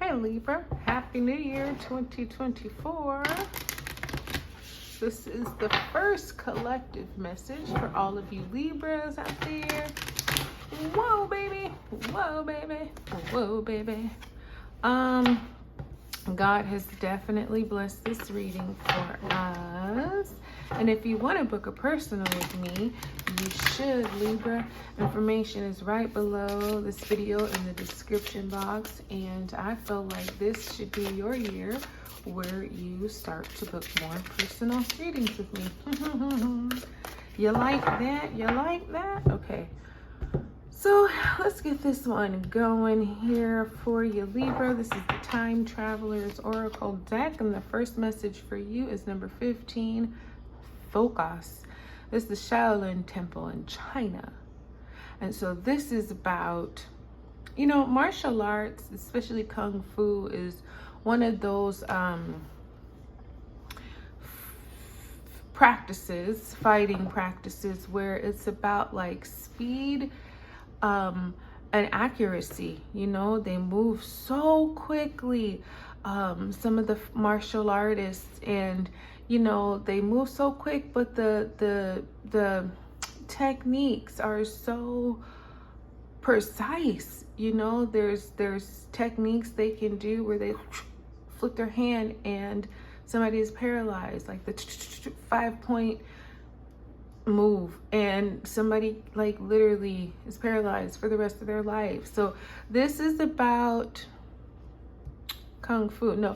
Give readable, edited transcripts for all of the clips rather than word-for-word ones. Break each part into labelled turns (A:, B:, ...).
A: Hi Libra, Happy New Year 2024. This is the first collective message for all of you Libras out there. Whoa baby, whoa baby, whoa baby. God has definitely blessed this reading for us. And if you want to book a personal with me, you should, Libra. Information is right below this video in the description box. And I feel like this should be your year where you start to book more personal readings with me. You like that? You like that? Okay. So let's get this one going here for you, Libra. This is the Time Traveler's Oracle deck, and the first message for you is number 15, Focus. This is the Shaolin Temple in China. And so this is about, you know, martial arts, especially Kung Fu, is one of those practices, fighting practices, where it's about like speed and accuracy. You know, they move so quickly. Some of the martial artists, and you know, they move so quick, but the techniques are so precise. You know, there's techniques they can do where they flick their hand and somebody is paralyzed, like the 5-point move, and somebody like literally is paralyzed for the rest of their life. So this is about Kung Fu. No.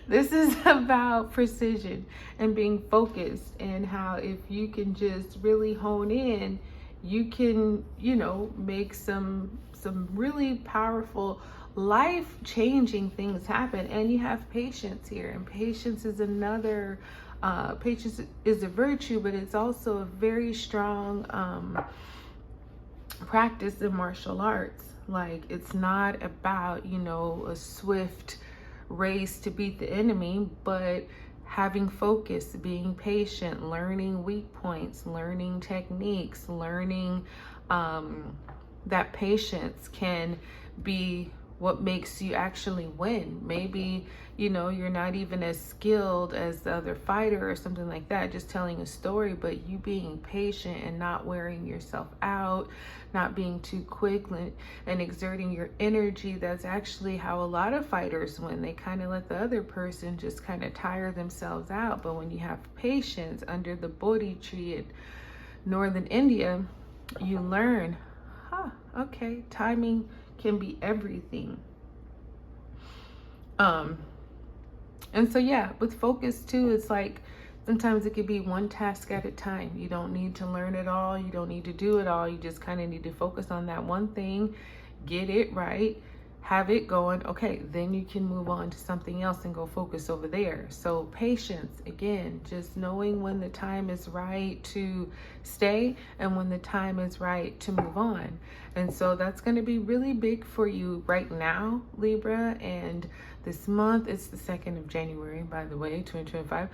A: This is about precision and being focused, and how if you can just really hone in, you can, you know, make some really powerful life-changing things happen. And you have patience here, and patience is another patience is a virtue, but it's also a very strong practice in martial arts. Like, it's not about, you know, a swift race to beat the enemy, but having focus, being patient, learning weak points, learning techniques, learning that patience can be what makes you actually win. Maybe, you know, you're not even as skilled as the other fighter or something like that, just telling a story, but you being patient and not wearing yourself out, not being too quick and exerting your energy. That's actually how a lot of fighters win. They kind of let the other person just kind of tire themselves out. But when you have patience under the Bodhi tree in northern India, you learn, okay, timing can be everything. And so yeah, with focus too, it's like sometimes it could be one task at a time. You don't need to learn it all, you don't need to do it all. You just kind of need to focus on that one thing, get it right, have it going. Okay, then you can move on to something else and go focus over there. So patience, again, just knowing when the time is right to stay and when the time is right to move on. And so that's going to be really big for you right now, Libra. And this month, it's the 2nd of January, by the way, 2025.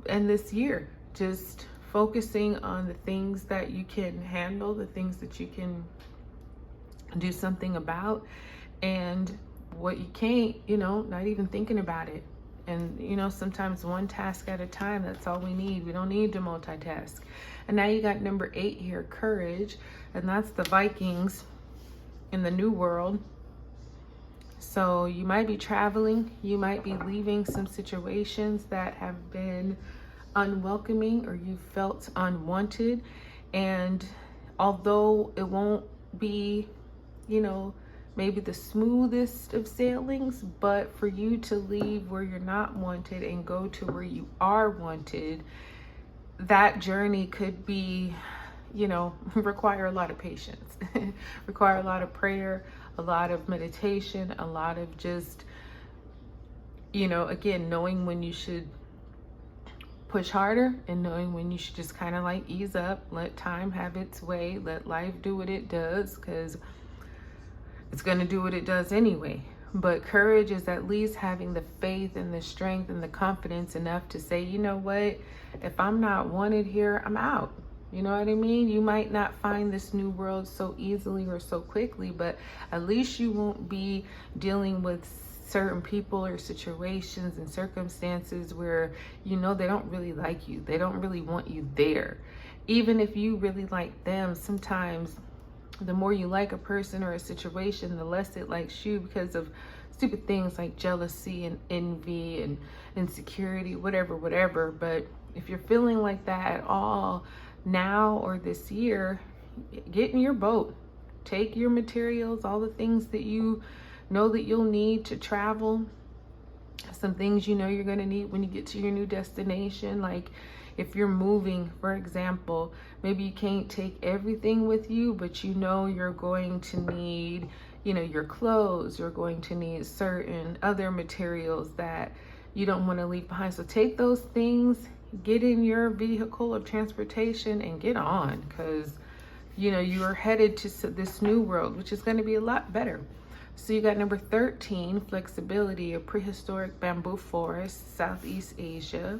A: And this year, just focusing on the things that you can handle, the things that you can do something about, and what you can't, you know, not even thinking about it. And, you know, sometimes one task at a time, that's all we need. We don't need to multitask. And now you got number 8 here, Courage. And that's the Vikings in the New World. So you might be traveling. You might be leaving some situations that have been unwelcoming, or you felt unwanted. And although it won't be, you know, maybe the smoothest of sailings, but for you to leave where you're not wanted and go to where you are wanted, that journey could be, you know, require a lot of patience, require a lot of prayer, a lot of meditation, a lot of just, you know, again, knowing when you should push harder and knowing when you should just kind of like ease up, let time have its way, let life do what it does, because it's going to do what it does anyway. But courage is at least having the faith and the strength and the confidence enough to say, you know what, if I'm not wanted here, I'm out. You know what I mean? You might not find this new world so easily or so quickly, but at least you won't be dealing with certain people or situations and circumstances where you know they don't really like you. They don't really want you there. Even if you really like them, sometimes the more you like a person or a situation, the less it likes you because of stupid things like jealousy and envy and insecurity, whatever. But if you're feeling like that at all now or this year, get in your boat. Take your materials, all the things that you know that you'll need to travel, some things you know you're going to need when you get to your new destination. Like if you're moving, for example, maybe you can't take everything with you, but you know you're going to need, you know, your clothes, you're going to need certain other materials that you don't want to leave behind. So take those things, get in your vehicle of transportation and get on, because you know you are headed to this new world, which is going to be a lot better. So you got number 13, flexibility, a prehistoric bamboo forest, Southeast Asia.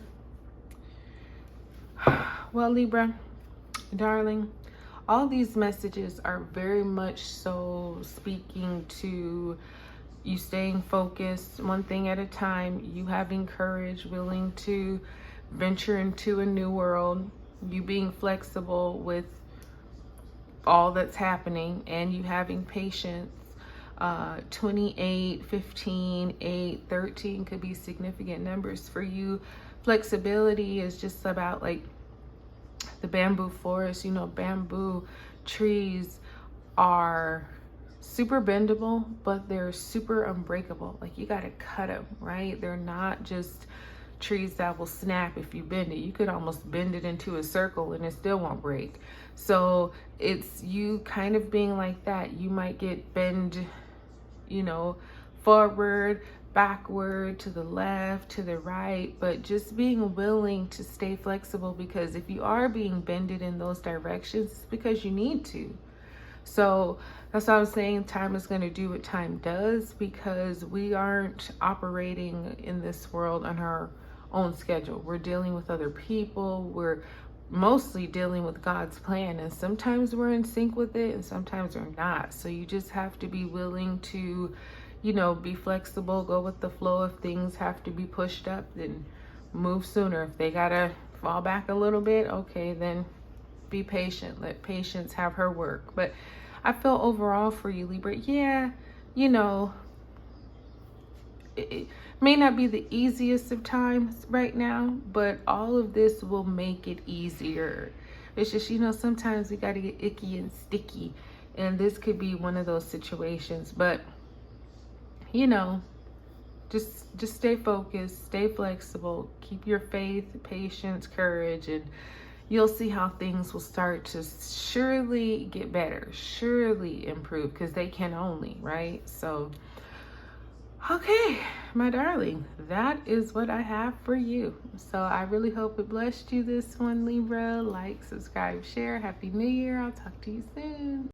A: Well, Libra, darling, all these messages are very much so speaking to you staying focused, one thing at a time, you having courage, willing to venture into a new world, you being flexible with all that's happening, and you having patience. 28, 15, 8, 13 could be significant numbers for you. Flexibility is just about like the bamboo forest. You know, bamboo trees are super bendable, but they're super unbreakable. Like you got to cut them, right? They're not just trees that will snap if you bend it. You could almost bend it into a circle and it still won't break. So it's you kind of being like that. You might get bend, you know, forward, backward, to the left, to the right, but just being willing to stay flexible, because if you are being bended in those directions, it's because you need to. So that's why I'm saying time is going to do what time does, because we aren't operating in this world on our own schedule. We're dealing with other people. We're mostly dealing with God's plan, and sometimes we're in sync with it and sometimes we're not. So you just have to be willing to, you know, be flexible, go with the flow. If things have to be pushed up, then move sooner. If they gotta fall back a little bit, okay, then be patient. Let patience have her work. But I feel overall for you, Libra, yeah, you know, it may not be the easiest of times right now, but all of this will make it easier. It's just, you know, sometimes we got to get icky and sticky, and this could be one of those situations. But you know, just stay focused, stay flexible, keep your faith, patience, courage, and you'll see how things will start to surely get better, surely improve, because they can only, right? So okay, my darling, that is what I have for you. So I really hope it blessed you, this one, Libra. Like, subscribe, share. Happy New Year. I'll talk to you soon.